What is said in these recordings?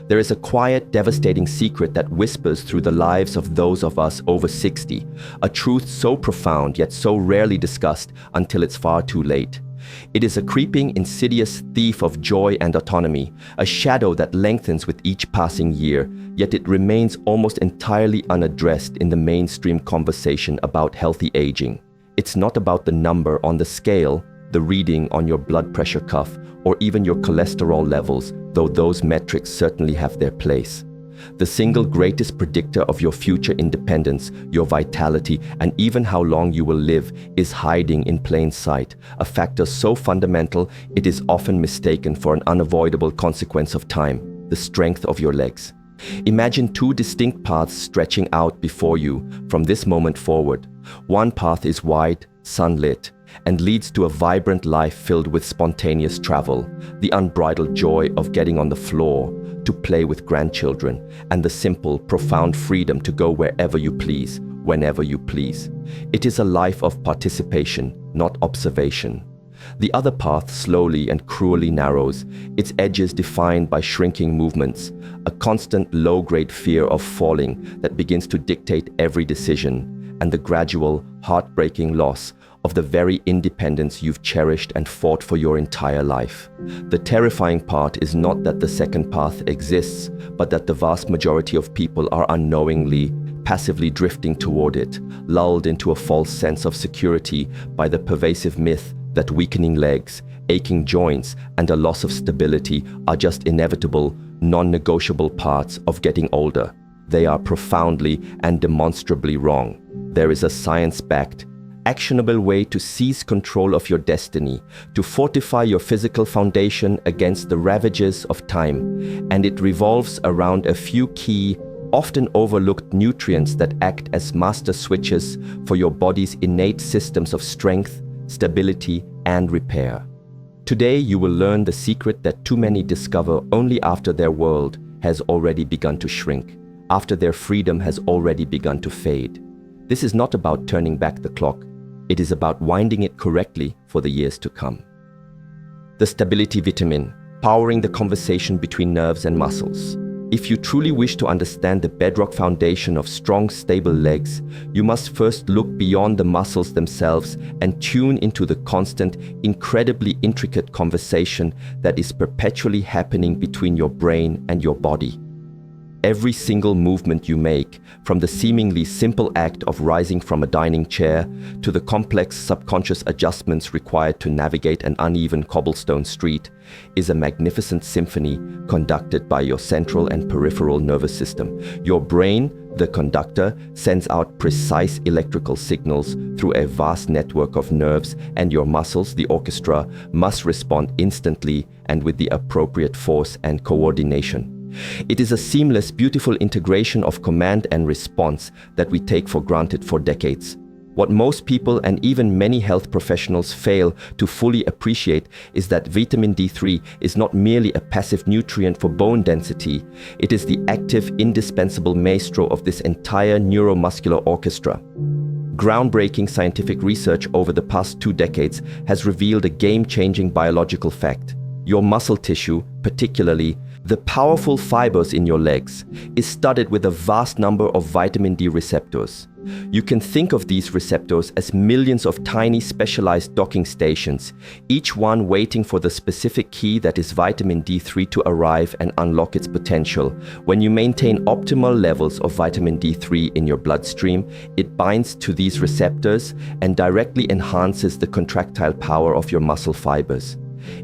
There is a quiet, devastating secret that whispers through the lives of those of us over 60, a truth so profound yet so rarely discussed until it's far too late. It is a creeping, insidious thief of joy and autonomy, a shadow that lengthens with each passing year, yet it remains almost entirely unaddressed in the mainstream conversation about healthy aging. It's not about the number on the scale, the reading on your blood pressure cuff, or even your cholesterol levels, though those metrics certainly have their place. The single greatest predictor of your future independence, your vitality, and even how long you will live is hiding in plain sight, a factor so fundamental it is often mistaken for an unavoidable consequence of time: the strength of your legs. Imagine two distinct paths stretching out before you from this moment forward. One path is wide, sunlit, and leads to a vibrant life filled with spontaneous travel, the unbridled joy of getting on the floor, to play with grandchildren, and the simple, profound freedom to go wherever you please, whenever you please. It is a life of participation, not observation. The other path slowly and cruelly narrows, its edges defined by shrinking movements, a constant low-grade fear of falling that begins to dictate every decision, and the gradual, heartbreaking loss of the very independence you've cherished and fought for your entire life. The terrifying part is not that the second path exists, but that the vast majority of people are unknowingly, passively drifting toward it, lulled into a false sense of security by the pervasive myth that weakening legs, aching joints, and a loss of stability are just inevitable, non-negotiable parts of getting older. They are profoundly and demonstrably wrong. There is a science-backed, actionable way to seize control of your destiny, to fortify your physical foundation against the ravages of time, and it revolves around a few key, often overlooked nutrients that act as master switches for your body's innate systems of strength, stability, and repair. Today, you will learn the secret that too many discover only after their world has already begun to shrink, after their freedom has already begun to fade. This is not about turning back the clock. It is about winding it correctly for the years to come. The stability vitamin, powering the conversation between nerves and muscles. If you truly wish to understand the bedrock foundation of strong, stable legs, you must first look beyond the muscles themselves and tune into the constant, incredibly intricate conversation that is perpetually happening between your brain and your body. Every single movement you make, from the seemingly simple act of rising from a dining chair to the complex subconscious adjustments required to navigate an uneven cobblestone street, is a magnificent symphony conducted by your central and peripheral nervous system. Your brain, the conductor, sends out precise electrical signals through a vast network of nerves, and your muscles, the orchestra, must respond instantly and with the appropriate force and coordination. It is a seamless, beautiful integration of command and response that we take for granted for decades. What most people and even many health professionals fail to fully appreciate is that vitamin D3 is not merely a passive nutrient for bone density, it is the active, indispensable maestro of this entire neuromuscular orchestra. Groundbreaking scientific research over the past 2 decades has revealed a game-changing biological fact. Your muscle tissue, particularly the powerful fibers in your legs, is studded with a vast number of vitamin D receptors. You can think of these receptors as millions of tiny specialized docking stations, each one waiting for the specific key that is vitamin D3 to arrive and unlock its potential. When you maintain optimal levels of vitamin D3 in your bloodstream, it binds to these receptors and directly enhances the contractile power of your muscle fibers.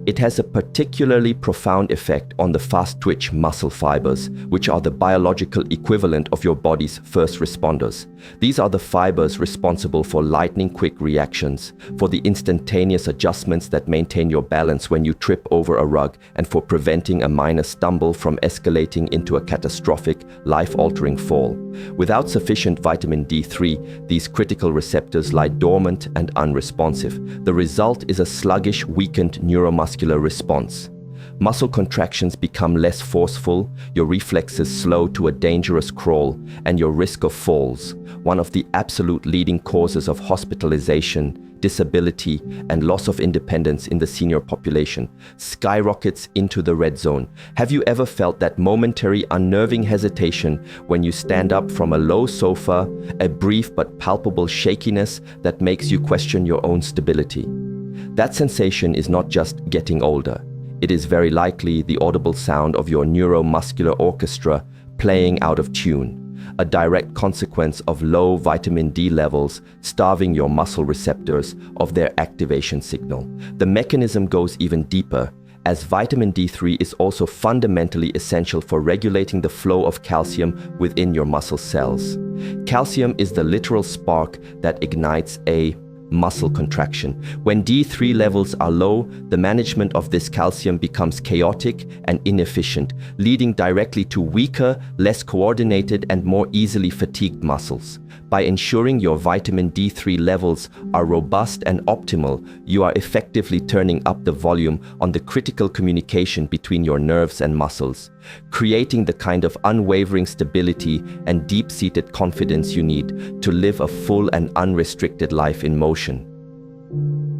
It has a particularly profound effect on the fast-twitch muscle fibers, which are the biological equivalent of your body's first responders. These are the fibers responsible for lightning-quick reactions, for the instantaneous adjustments that maintain your balance when you trip over a rug, and for preventing a minor stumble from escalating into a catastrophic, life-altering fall. Without sufficient vitamin D3, these critical receptors lie dormant and unresponsive. The result is a sluggish, weakened neuromuscular response. Muscle contractions become less forceful, your reflexes slow to a dangerous crawl, and your risk of falls, one of the absolute leading causes of hospitalization, disability, and loss of independence in the senior population skyrockets into the red zone. Have you ever felt that momentary unnerving hesitation when you stand up from a low sofa, a brief but palpable shakiness that makes you question your own stability? That sensation is not just getting older. It is very likely the audible sound of your neuromuscular orchestra playing out of tune, a direct consequence of low vitamin D levels starving your muscle receptors of their activation signal. The mechanism goes even deeper, as vitamin D3 is also fundamentally essential for regulating the flow of calcium within your muscle cells. Calcium is the literal spark that ignites a muscle contraction. When D3 levels are low, the management of this calcium becomes chaotic and inefficient, leading directly to weaker, less coordinated, and more easily fatigued muscles. By ensuring your vitamin D3 levels are robust and optimal, you are effectively turning up the volume on the critical communication between your nerves and muscles, creating the kind of unwavering stability and deep-seated confidence you need to live a full and unrestricted life in motion.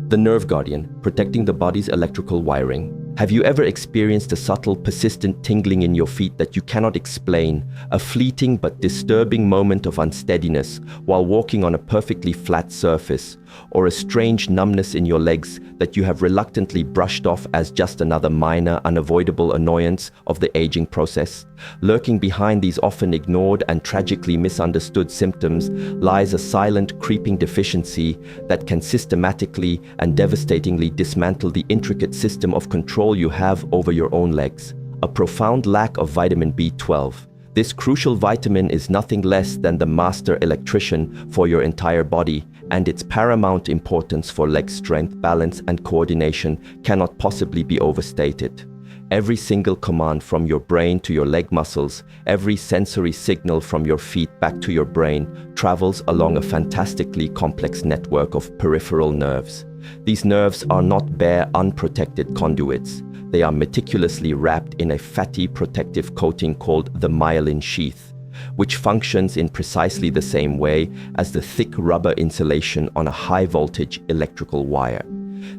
The nerve guardian, protecting the body's electrical wiring. Have you ever experienced a subtle, persistent tingling in your feet that you cannot explain, a fleeting but disturbing moment of unsteadiness while walking on a perfectly flat surface, or a strange numbness in your legs that you have reluctantly brushed off as just another minor, unavoidable annoyance of the aging process? Lurking behind these often ignored and tragically misunderstood symptoms lies a silent, creeping deficiency that can systematically and devastatingly dismantle the intricate system of control you have over your own legs. A profound lack of vitamin B12. This crucial vitamin is nothing less than the master electrician for your entire body, and its paramount importance for leg strength, balance, and coordination cannot possibly be overstated. Every single command from your brain to your leg muscles, every sensory signal from your feet back to your brain, travels along a fantastically complex network of peripheral nerves. These nerves are not bare, unprotected conduits. They are meticulously wrapped in a fatty protective coating called the myelin sheath, which functions in precisely the same way as the thick rubber insulation on a high-voltage electrical wire.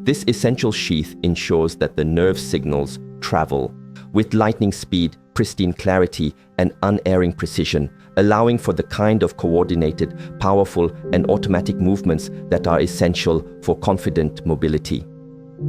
This essential sheath ensures that the nerve signals travel with lightning speed, pristine clarity, and unerring precision, allowing for the kind of coordinated, powerful, and automatic movements that are essential for confident mobility.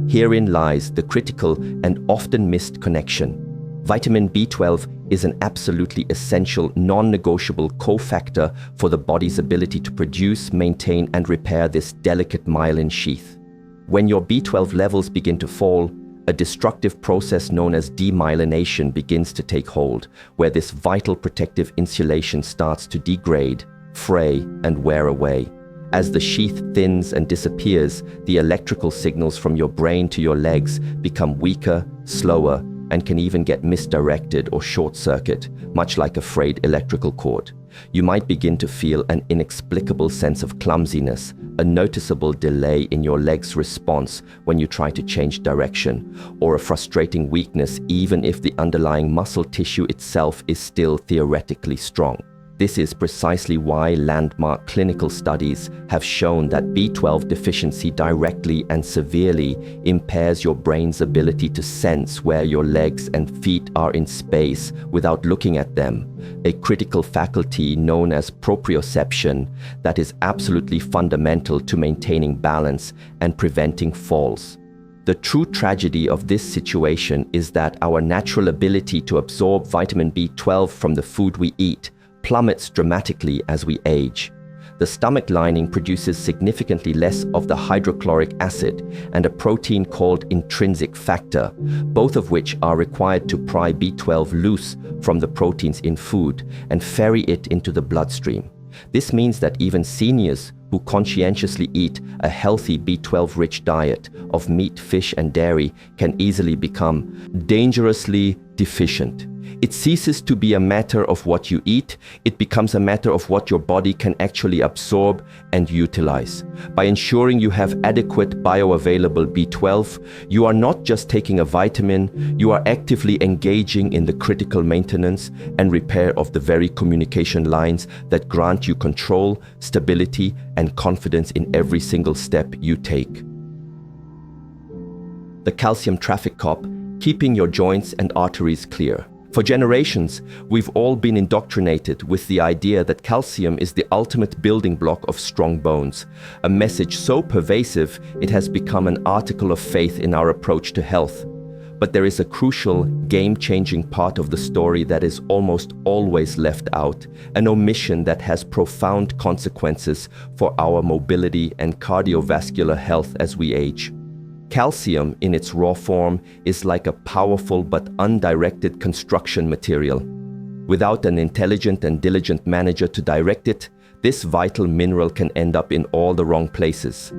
Herein lies the critical and often missed connection. Vitamin B12 is an absolutely essential, non-negotiable cofactor for the body's ability to produce, maintain, and repair this delicate myelin sheath. When your B12 levels begin to fall, a destructive process known as demyelination begins to take hold, where this vital protective insulation starts to degrade, fray, and wear away. As the sheath thins and disappears, the electrical signals from your brain to your legs become weaker, slower, and can even get misdirected or short-circuit, much like a frayed electrical cord. You might begin to feel an inexplicable sense of clumsiness, a noticeable delay in your leg's response when you try to change direction, or a frustrating weakness even if the underlying muscle tissue itself is still theoretically strong. This is precisely why landmark clinical studies have shown that B12 deficiency directly and severely impairs your brain's ability to sense where your legs and feet are in space without looking at them, a critical faculty known as proprioception that is absolutely fundamental to maintaining balance and preventing falls. The true tragedy of this situation is that our natural ability to absorb vitamin B12 from the food we eat plummets dramatically as we age. The stomach lining produces significantly less of the hydrochloric acid and a protein called intrinsic factor, both of which are required to pry B12 loose from the proteins in food and ferry it into the bloodstream. This means that even seniors who conscientiously eat a healthy B12-rich diet of meat, fish, and dairy can easily become dangerously deficient. It ceases to be a matter of what you eat, it becomes a matter of what your body can actually absorb and utilize. By ensuring you have adequate bioavailable B12, you are not just taking a vitamin, you are actively engaging in the critical maintenance and repair of the very communication lines that grant you control, stability, and confidence in every single step you take. The calcium traffic cop, keeping your joints and arteries clear. For generations, we've all been indoctrinated with the idea that calcium is the ultimate building block of strong bones, a message so pervasive it has become an article of faith in our approach to health. But there is a crucial, game-changing part of the story that is almost always left out, an omission that has profound consequences for our mobility and cardiovascular health as we age. Calcium, in its raw form, is like a powerful but undirected construction material. Without an intelligent and diligent manager to direct it, this vital mineral can end up in all the wrong places,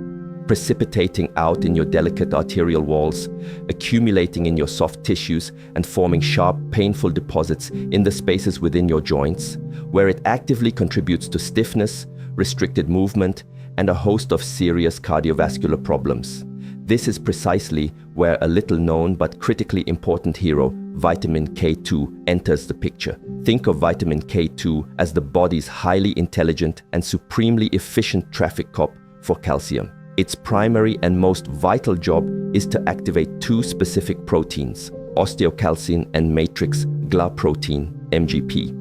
precipitating out in your delicate arterial walls, accumulating in your soft tissues, and forming sharp, painful deposits in the spaces within your joints, where it actively contributes to stiffness, restricted movement, and a host of serious cardiovascular problems. This is precisely where a little-known but critically important hero, vitamin K2, enters the picture. Think of vitamin K2 as the body's highly intelligent and supremely efficient traffic cop for calcium. Its primary and most vital job is to activate two specific proteins, osteocalcin and matrix GLA protein, MGP.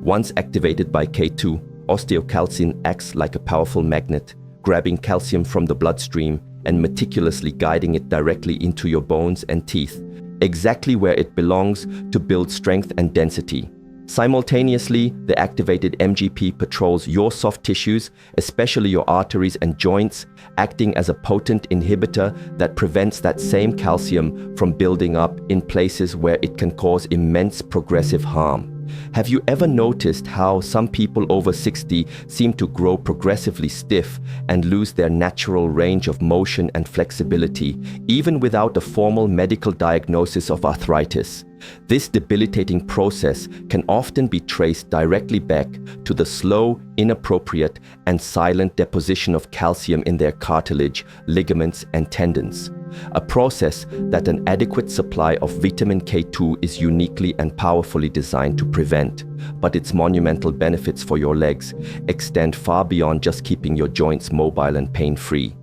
Once activated by K2, osteocalcin acts like a powerful magnet, grabbing calcium from the bloodstream and meticulously guiding it directly into your bones and teeth, exactly where it belongs to build strength and density. Simultaneously, the activated MGP patrols your soft tissues, especially your arteries and joints, acting as a potent inhibitor that prevents that same calcium from building up in places where it can cause immense progressive harm. Have you ever noticed how some people over 60 seem to grow progressively stiff and lose their natural range of motion and flexibility, even without a formal medical diagnosis of arthritis? This debilitating process can often be traced directly back to the slow, inappropriate, and silent deposition of calcium in their cartilage, ligaments, and tendons. A process that an adequate supply of vitamin K2 is uniquely and powerfully designed to prevent. But its monumental benefits for your legs extend far beyond just keeping your joints mobile and pain-free.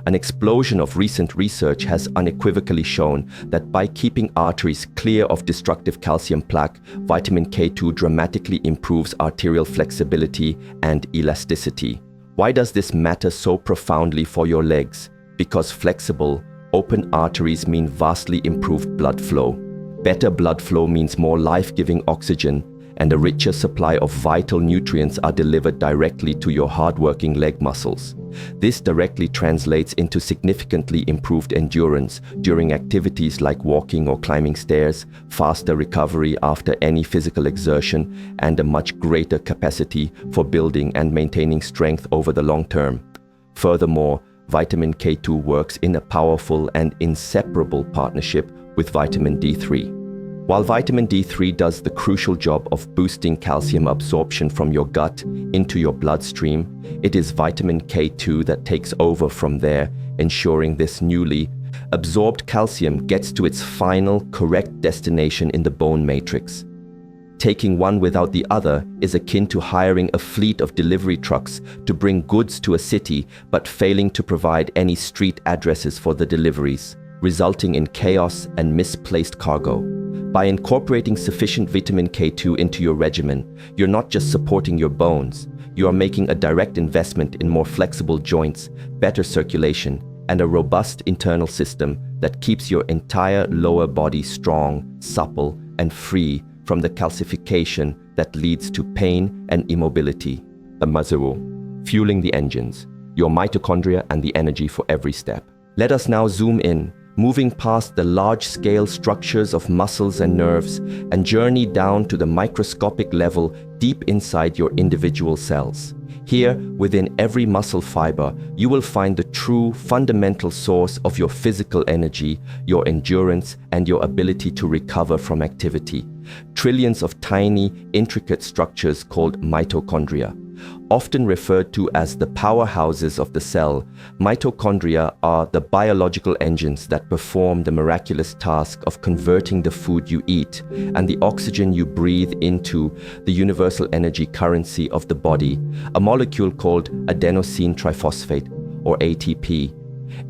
An explosion of recent research has unequivocally shown that by keeping arteries clear of destructive calcium plaque, vitamin K2 dramatically improves arterial flexibility and elasticity. Why does this matter so profoundly for your legs? Because flexible, open arteries mean vastly improved blood flow. Better blood flow means more life-giving oxygen, and a richer supply of vital nutrients are delivered directly to your hard-working leg muscles. This directly translates into significantly improved endurance during activities like walking or climbing stairs, faster recovery after any physical exertion, and a much greater capacity for building and maintaining strength over the long term. Furthermore, vitamin K2 works in a powerful and inseparable partnership with vitamin D3. While vitamin D3 does the crucial job of boosting calcium absorption from your gut into your bloodstream, it is vitamin K2 that takes over from there, ensuring this newly absorbed calcium gets to its final, correct destination in the bone matrix. Taking one without the other is akin to hiring a fleet of delivery trucks to bring goods to a city but failing to provide any street addresses for the deliveries, resulting in chaos and misplaced cargo. By incorporating sufficient vitamin K2 into your regimen, you're not just supporting your bones, you are making a direct investment in more flexible joints, better circulation, and a robust internal system that keeps your entire lower body strong, supple, and free from the calcification that leads to pain and immobility. The muscle, fueling the engines, your mitochondria and the energy for every step. Let us now zoom in, moving past the large-scale structures of muscles and nerves and journey down to the microscopic level deep inside your individual cells. Here, within every muscle fiber, you will find the true fundamental source of your physical energy, your endurance, and your ability to recover from activity. trillions of tiny, intricate structures called mitochondria. Often referred to as the powerhouses of the cell, mitochondria are the biological engines that perform the miraculous task of converting the food you eat and the oxygen you breathe into the universal energy currency of the body, a molecule called adenosine triphosphate, or ATP.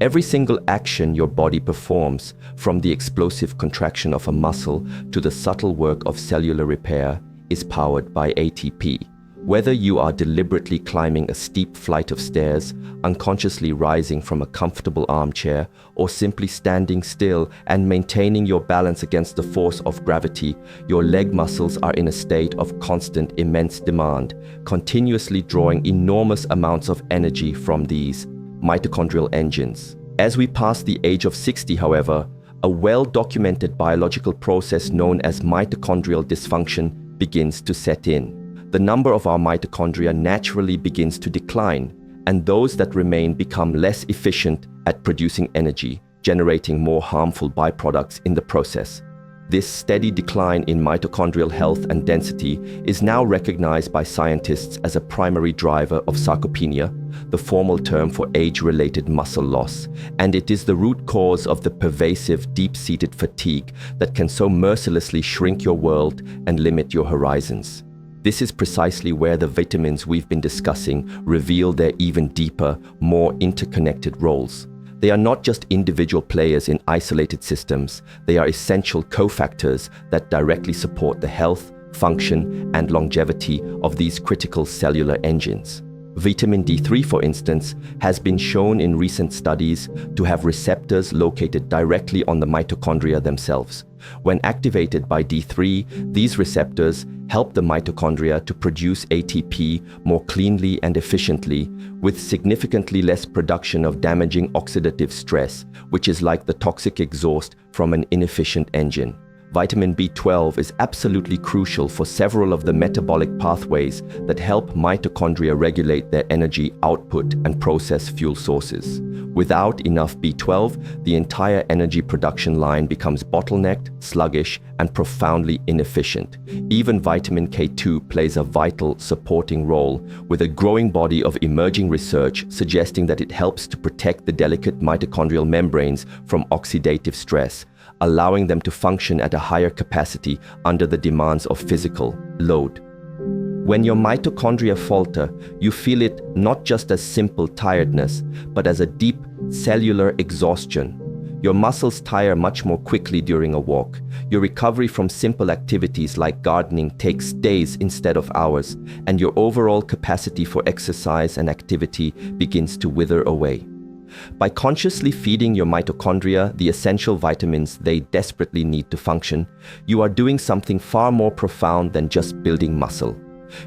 Every single action your body performs, from the explosive contraction of a muscle to the subtle work of cellular repair, is powered by ATP. Whether you are deliberately climbing a steep flight of stairs, unconsciously rising from a comfortable armchair, or simply standing still and maintaining your balance against the force of gravity, your leg muscles are in a state of constant, immense demand, continuously drawing enormous amounts of energy from these mitochondrial engines. As we pass the age of 60, however, a well-documented biological process known as mitochondrial dysfunction begins to set in. The number of our mitochondria naturally begins to decline, and those that remain become less efficient at producing energy, generating more harmful byproducts in the process. This steady decline in mitochondrial health and density is now recognized by scientists as a primary driver of sarcopenia, the formal term for age-related muscle loss, and it is the root cause of the pervasive, deep-seated fatigue that can so mercilessly shrink your world and limit your horizons. This is precisely where the vitamins we've been discussing reveal their even deeper, more interconnected roles. They are not just individual players in isolated systems, they are essential cofactors that directly support the health, function, and longevity of these critical cellular engines. Vitamin D3, for instance, has been shown in recent studies to have receptors located directly on the mitochondria themselves. When activated by D3, these receptors help the mitochondria to produce ATP more cleanly and efficiently, with significantly less production of damaging oxidative stress, which is like the toxic exhaust from an inefficient engine. Vitamin B12 is absolutely crucial for several of the metabolic pathways that help mitochondria regulate their energy output and process fuel sources. Without enough B12, the entire energy production line becomes bottlenecked, sluggish, and profoundly inefficient. Even vitamin K2 plays a vital supporting role, with a growing body of emerging research suggesting that it helps to protect the delicate mitochondrial membranes from oxidative stress, allowing them to function at a higher capacity under the demands of physical load. When your mitochondria falter, you feel it not just as simple tiredness, but as a deep cellular exhaustion. Your muscles tire much more quickly during a walk. Your recovery from simple activities like gardening takes days instead of hours, and your overall capacity for exercise and activity begins to wither away. By consciously feeding your mitochondria the essential vitamins they desperately need to function, you are doing something far more profound than just building muscle.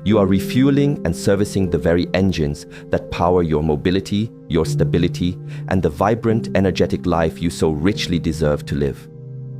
You are refueling and servicing the very engines that power your mobility, your stability, and the vibrant, energetic life you so richly deserve to live.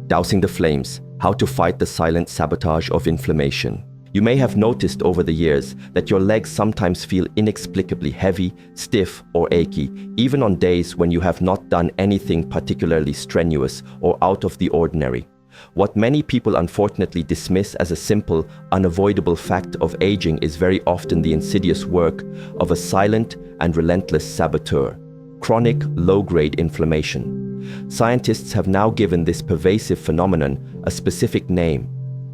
Dousing the flames, how to fight the silent sabotage of inflammation. You may have noticed over the years that your legs sometimes feel inexplicably heavy, stiff, or achy, even on days when you have not done anything particularly strenuous or out of the ordinary. What many people unfortunately dismiss as a simple, unavoidable fact of aging is very often the insidious work of a silent and relentless saboteur: chronic, low-grade inflammation. Scientists have now given this pervasive phenomenon a specific name: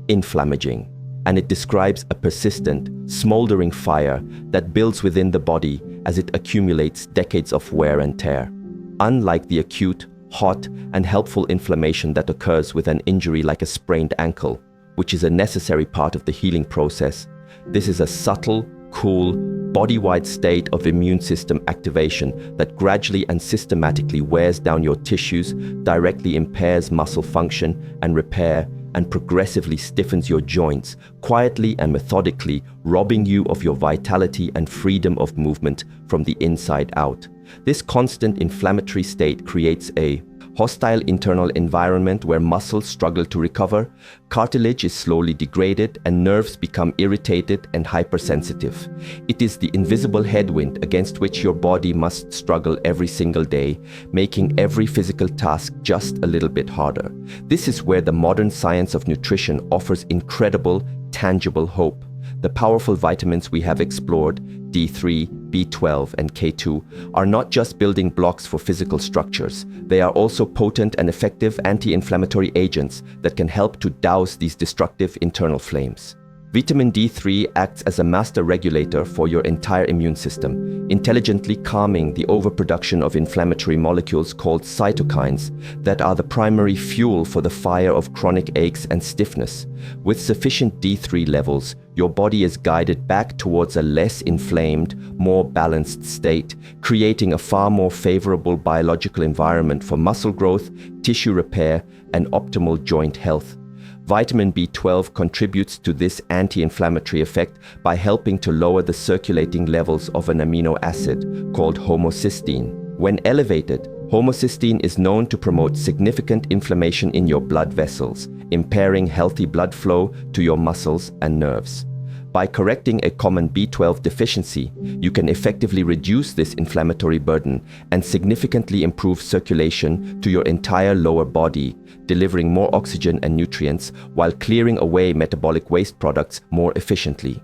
inflammaging. And it describes a persistent, smoldering fire that builds within the body as it accumulates decades of wear and tear. Unlike the acute, hot, and helpful inflammation that occurs with an injury like a sprained ankle, which is a necessary part of the healing process, this is a subtle, cool, body-wide state of immune system activation that gradually and systematically wears down your tissues, directly impairs muscle function and repair, and progressively stiffens your joints, quietly and methodically robbing you of your vitality and freedom of movement from the inside out. This constant inflammatory state creates a hostile internal environment where muscles struggle to recover, cartilage is slowly degraded, and nerves become irritated and hypersensitive. It is the invisible headwind against which your body must struggle every single day, making every physical task just a little bit harder. This is where the modern science of nutrition offers incredible, tangible hope. The powerful vitamins we have explored, D3, B12, and K2, are not just building blocks for physical structures. They are also potent and effective anti-inflammatory agents that can help to douse these destructive internal flames. Vitamin D3 acts as a master regulator for your entire immune system, intelligently calming the overproduction of inflammatory molecules called cytokines that are the primary fuel for the fire of chronic aches and stiffness. With sufficient D3 levels, your body is guided back towards a less inflamed, more balanced state, creating a far more favorable biological environment for muscle growth, tissue repair, and optimal joint health. Vitamin B12 contributes to this anti-inflammatory effect by helping to lower the circulating levels of an amino acid called homocysteine. When elevated, homocysteine is known to promote significant inflammation in your blood vessels, impairing healthy blood flow to your muscles and nerves. By correcting a common B12 deficiency, you can effectively reduce this inflammatory burden and significantly improve circulation to your entire lower body, delivering more oxygen and nutrients while clearing away metabolic waste products more efficiently.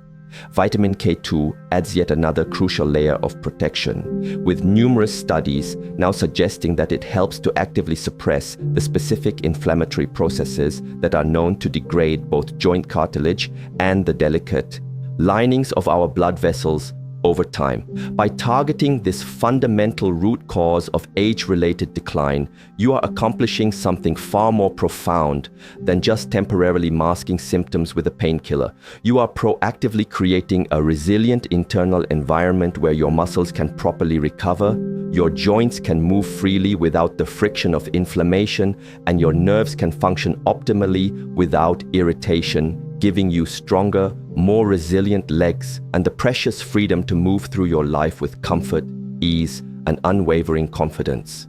Vitamin K2 adds yet another crucial layer of protection, with numerous studies now suggesting that it helps to actively suppress the specific inflammatory processes that are known to degrade both joint cartilage and the delicate linings of our blood vessels over time. By targeting this fundamental root cause of age-related decline, you are accomplishing something far more profound than just temporarily masking symptoms with a painkiller. You are proactively creating a resilient internal environment where your muscles can properly recover, your joints can move freely without the friction of inflammation, and your nerves can function optimally without irritation, giving you stronger, more resilient legs and the precious freedom to move through your life with comfort, ease, and unwavering confidence.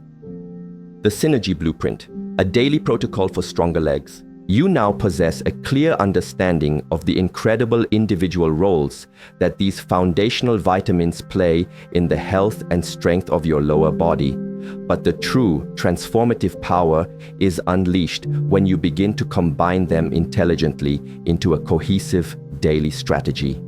The Synergy Blueprint, a daily protocol for stronger legs. You now possess a clear understanding of the incredible individual roles that these foundational vitamins play in the health and strength of your lower body. But the true transformative power is unleashed when you begin to combine them intelligently into a cohesive daily strategy.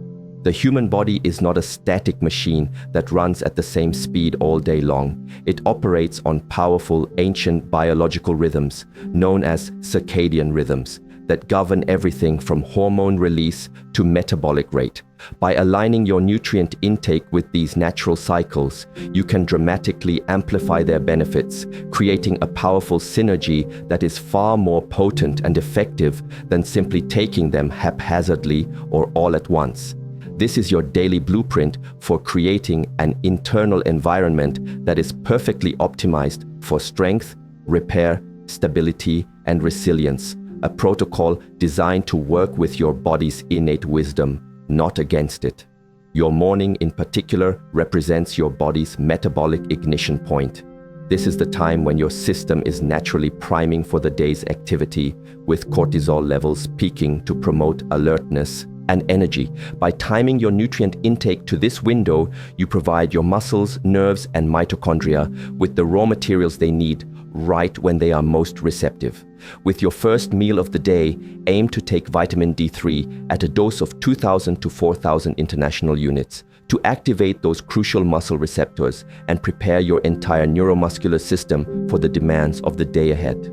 The human body is not a static machine that runs at the same speed all day long. It operates on powerful, ancient biological rhythms, known as circadian rhythms, that govern everything from hormone release to metabolic rate. By aligning your nutrient intake with these natural cycles, you can dramatically amplify their benefits, creating a powerful synergy that is far more potent and effective than simply taking them haphazardly or all at once. This is your daily blueprint for creating an internal environment that is perfectly optimized for strength, repair, stability, and resilience. A protocol designed to work with your body's innate wisdom, not against it. Your morning in particular represents your body's metabolic ignition point. This is the time when your system is naturally priming for the day's activity, with cortisol levels peaking to promote alertness and energy. By timing your nutrient intake to this window, you provide your muscles, nerves, and mitochondria with the raw materials they need right when they are most receptive. With your first meal of the day, aim to take vitamin D3 at a dose of 2,000 to 4,000 international units to activate those crucial muscle receptors and prepare your entire neuromuscular system for the demands of the day ahead.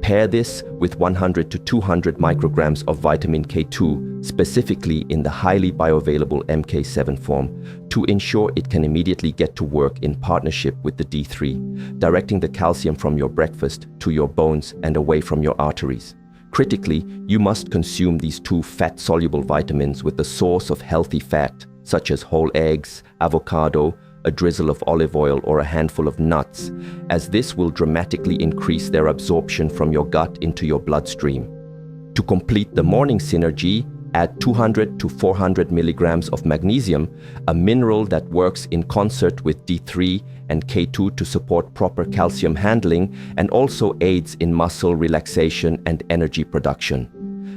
Pair this with 100 to 200 micrograms of vitamin K2, specifically in the highly bioavailable MK7 form, to ensure it can immediately get to work in partnership with the D3, directing the calcium from your breakfast to your bones and away from your arteries. Critically, you must consume these two fat-soluble vitamins with a source of healthy fat, such as whole eggs, avocado, a drizzle of olive oil, or a handful of nuts, as this will dramatically increase their absorption from your gut into your bloodstream. To complete the morning synergy, Add 200 to 400 milligrams of magnesium, a mineral that works in concert with D3 and K2 to support proper calcium handling and also aids in muscle relaxation and energy production.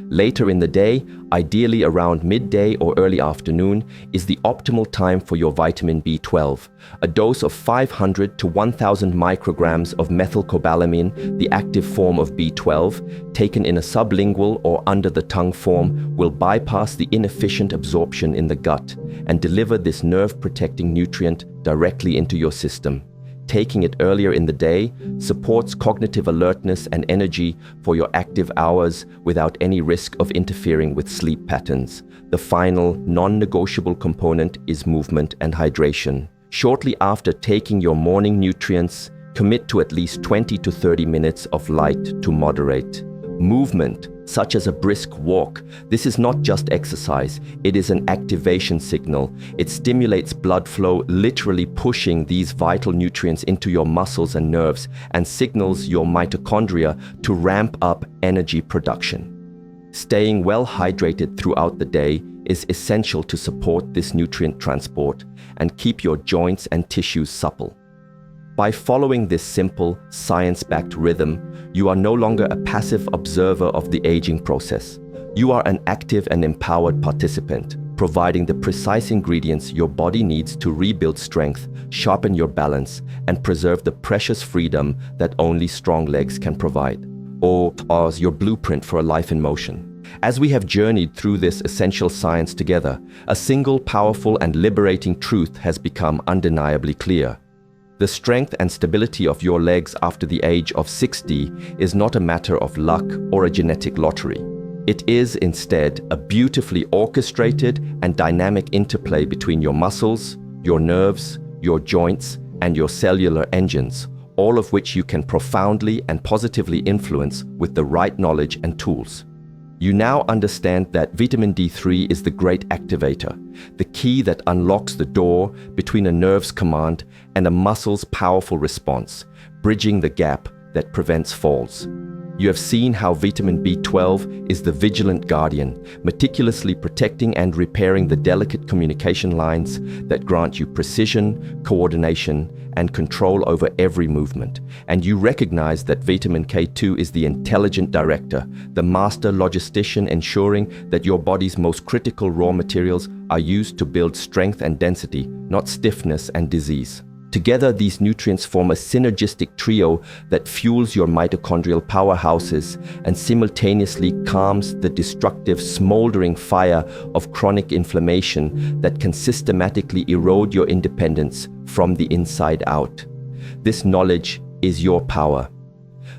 Later in the day, ideally around midday or early afternoon, is the optimal time for your vitamin B12. A dose of 500 to 1000 micrograms of methylcobalamin, the active form of B12, taken in a sublingual or under the tongue form, will bypass the inefficient absorption in the gut and deliver this nerve-protecting nutrient directly into your system. Taking it earlier in the day supports cognitive alertness and energy for your active hours without any risk of interfering with sleep patterns. The final, non-negotiable component is movement and hydration. Shortly after taking your morning nutrients, commit to at least 20 to 30 minutes of light to moderate movement, such as a brisk walk. This is not just exercise, it is an activation signal. It stimulates blood flow, literally pushing these vital nutrients into your muscles and nerves, and signals your mitochondria to ramp up energy production. Staying well hydrated throughout the day is essential to support this nutrient transport and keep your joints and tissues supple. By following this simple, science-backed rhythm, you are no longer a passive observer of the aging process. You are an active and empowered participant, providing the precise ingredients your body needs to rebuild strength, sharpen your balance, and preserve the precious freedom that only strong legs can provide. Or as your blueprint for a life in motion. As we have journeyed through this essential science together, a single powerful and liberating truth has become undeniably clear. The strength and stability of your legs after the age of 60 is not a matter of luck or a genetic lottery. It is instead a beautifully orchestrated and dynamic interplay between your muscles, your nerves, your joints, and your cellular engines, all of which you can profoundly and positively influence with the right knowledge and tools. You now understand that vitamin D3 is the great activator, the key that unlocks the door between a nerve's command and a muscle's powerful response, bridging the gap that prevents falls. You have seen how vitamin B12 is the vigilant guardian, meticulously protecting and repairing the delicate communication lines that grant you precision, coordination, and control over every movement. And you recognize that vitamin K2 is the intelligent director, the master logistician, ensuring that your body's most critical raw materials are used to build strength and density, not stiffness and disease. Together, these nutrients form a synergistic trio that fuels your mitochondrial powerhouses and simultaneously calms the destructive, smoldering fire of chronic inflammation that can systematically erode your independence from the inside out. This knowledge is your power.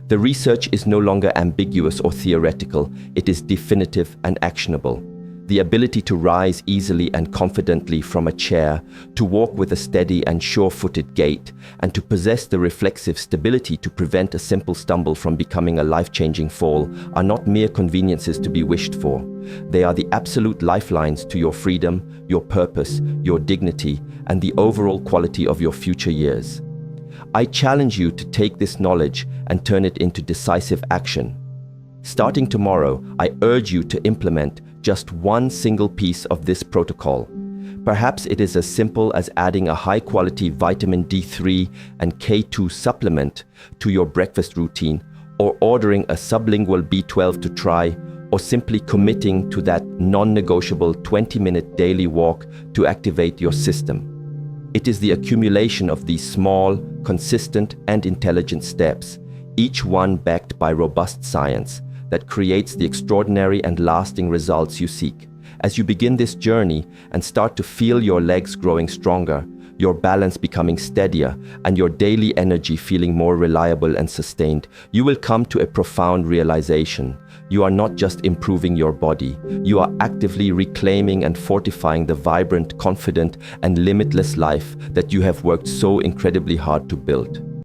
The research is no longer ambiguous or theoretical, it is definitive and actionable. The ability to rise easily and confidently from a chair, to walk with a steady and sure-footed gait, and to possess the reflexive stability to prevent a simple stumble from becoming a life-changing fall are not mere conveniences to be wished for. They are the absolute lifelines to your freedom, your purpose, your dignity, and the overall quality of your future years. I challenge you to take this knowledge and turn it into decisive action. Starting tomorrow, I urge you to implement just one single piece of this protocol. Perhaps it is as simple as adding a high-quality vitamin D3 and K2 supplement to your breakfast routine, or ordering a sublingual B12 to try, or simply committing to that non-negotiable 20-minute daily walk to activate your system. It is the accumulation of these small, consistent, and intelligent steps, each one backed by robust science, that creates the extraordinary and lasting results you seek. As you begin this journey and start to feel your legs growing stronger, your balance becoming steadier, and your daily energy feeling more reliable and sustained, you will come to a profound realization. You are not just improving your body, you are actively reclaiming and fortifying the vibrant, confident, and limitless life that you have worked so incredibly hard to build.